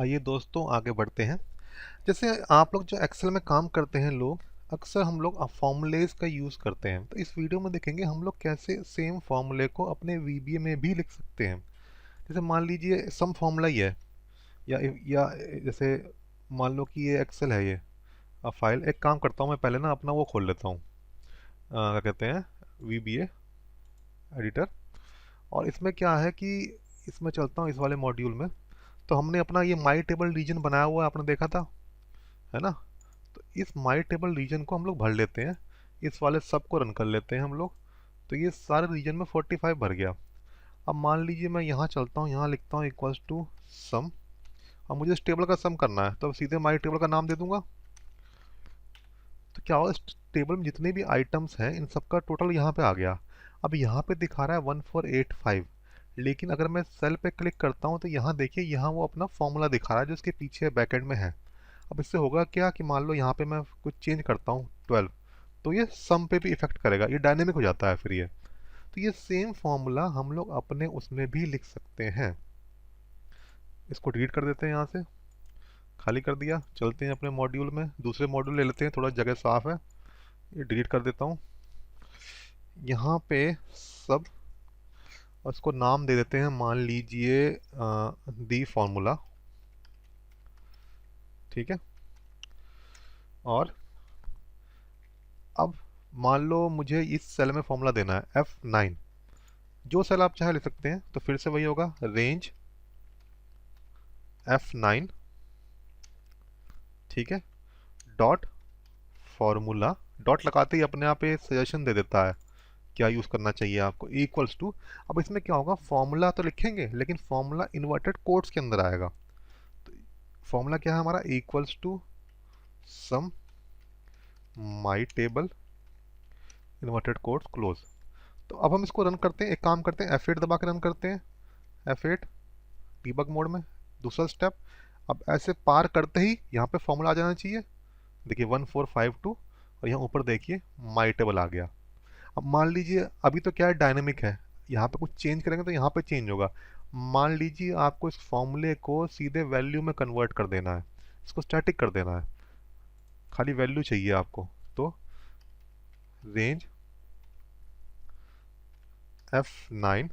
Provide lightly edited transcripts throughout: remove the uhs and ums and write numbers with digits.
आइए दोस्तों आगे बढ़ते हैं। जैसे आप लोग जो एक्सेल में काम करते हैं लोग, अक्सर हम लोग फॉर्मूलेज का यूज़ करते हैं। तो इस वीडियो में देखेंगे हम लोग कैसे सेम फॉर्मूले को अपने वीबीए में भी लिख सकते हैं। जैसे मान लीजिए सम फॉर्मूला ही है, या जैसे मान लो कि ये एक्सेल है, ये फाइल। एक काम करता हूँ, मैं पहले ना अपना वो खोल लेता हूँ, क्या कहते हैं, वीबीए एडिटर। और इसमें क्या है कि इसमें चलता हूँ इस वाले मॉड्यूल में। तो हमने अपना ये माई टेबल रीजन बनाया हुआ है, आपने देखा था, है ना। तो इस माई टेबल रीजन को हम लोग भर लेते हैं, इस वाले सब को रन कर लेते हैं हम लोग। तो ये सारे रीजन में 45 भर गया। अब मान लीजिए मैं यहाँ चलता हूँ, यहाँ लिखता हूँ इक्वल्स टू सम। अब मुझे इस टेबल का सम करना है, तो सीधे माई टेबल का नाम दे दूंगा। तो क्या होगा, इस टेबल में जितने भी आइटम्स हैं इन सबका टोटल यहाँ पे आ गया। अब यहाँ पे दिखा रहा है 1485, लेकिन अगर मैं सेल पे क्लिक करता हूँ तो यहाँ देखिए, यहाँ वो अपना फॉर्मूला दिखा रहा है जो इसके पीछे बैकएंड में है। अब इससे होगा क्या कि मान लो यहाँ पे मैं कुछ चेंज करता हूँ 12, तो ये सम पे भी इफेक्ट करेगा, ये डायनेमिक हो जाता है फिर ये। तो ये सेम फॉर्मूला हम लोग अपने उसमें भी लिख सकते हैं। इसको डिलीट कर देते हैं, यहाँ से खाली कर दिया। चलते हैं अपने मॉड्यूल में, दूसरे मॉड्यूल ले लेते हैं, थोड़ा जगह साफ है। ये डिलीट कर देता हूँ, यहाँ पे सब, और इसको नाम दे देते हैं, मान लीजिए दी फॉर्मूला। ठीक है। और अब मान लो मुझे इस सेल में फॉर्मूला देना है F9, जो सेल आप चाहे ले सकते हैं। तो फिर से वही होगा, रेंज F9, ठीक है, डॉट फॉर्मूला। डॉट लगाते ही अपने आप ये सजेशन दे देता है क्या यूज़ करना चाहिए आपको, इक्वल्स टू। अब इसमें क्या होगा, फॉर्मूला तो लिखेंगे लेकिन फॉर्मूला इन्वर्टेड कोट्स के अंदर आएगा। तो फॉर्मूला क्या है हमारा, equals to sum my table inverted quotes close. तो अब हम इसको रन करते हैं, एक काम करते हैं, F8 दबा के रन करते हैं, F8 डीबग मोड में। दूसरा स्टेप, अब ऐसे पार करते ही यहाँ पे फॉर्मूला आ जाना चाहिए। देखिए 1452, और यहाँ ऊपर देखिए माई टेबल आ गया। अब मान लीजिए अभी तो क्या है, डायनेमिक है, यहाँ पे कुछ चेंज करेंगे तो यहाँ पे चेंज होगा। मान लीजिए आपको इस फॉर्मूले को सीधे वैल्यू में कन्वर्ट कर देना है, इसको स्टैटिक कर देना है, खाली वैल्यू चाहिए आपको। तो range F9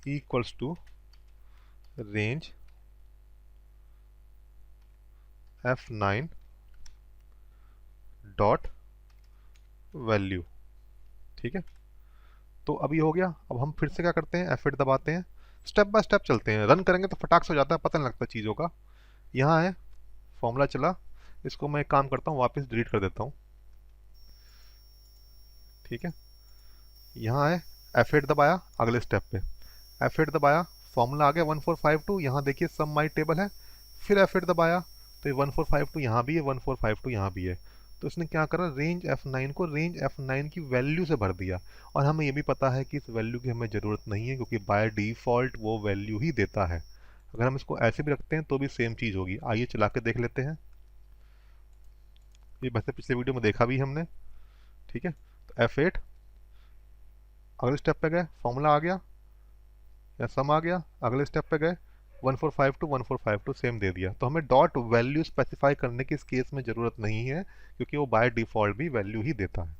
equals to range F9 dot value. ठीक है। तो अभी हो गया। अब हम फिर से क्या करते हैं, F8 दबाते हैं, स्टेप बाय स्टेप चलते हैं। रन करेंगे तो फटाक से हो जाता है, पता नहीं लगता चीज़ों का। यहाँ है फॉर्मूला चला, इसको मैं एक काम करता हूँ, वापस डिलीट कर देता हूँ। ठीक है। यहाँ है F8 दबाया, अगले स्टेप पे F8 दबाया, फॉर्मूला आ गया 1452। यहाँ देखिए सब माई टेबल है। फिर F8 दबाया तो ये 1452 यहाँ भी है, 1452 यहाँ भी है। तो इसने क्या करा, रेंज F9 को रेंज F9 की वैल्यू से भर दिया। और हमें ये भी पता है कि इस वैल्यू की हमें ज़रूरत नहीं है, क्योंकि बाय डिफ़ॉल्ट वो वैल्यू ही देता है। अगर हम इसको ऐसे भी रखते हैं तो भी सेम चीज़ होगी। आइए चला के देख लेते हैं। ये वैसे पिछले वीडियो में देखा भी हमने। ठीक है। तो F8 अगले स्टेप पे गए, फॉर्मूला आ गया या सम आ गया, अगले स्टेप पे गए, 1452 1452 सेम दे दिया। तो हमें डॉट वैल्यू स्पेसिफाई करने की इस केस में ज़रूरत नहीं है, क्योंकि वो बाय डिफ़ॉल्ट भी वैल्यू ही देता है।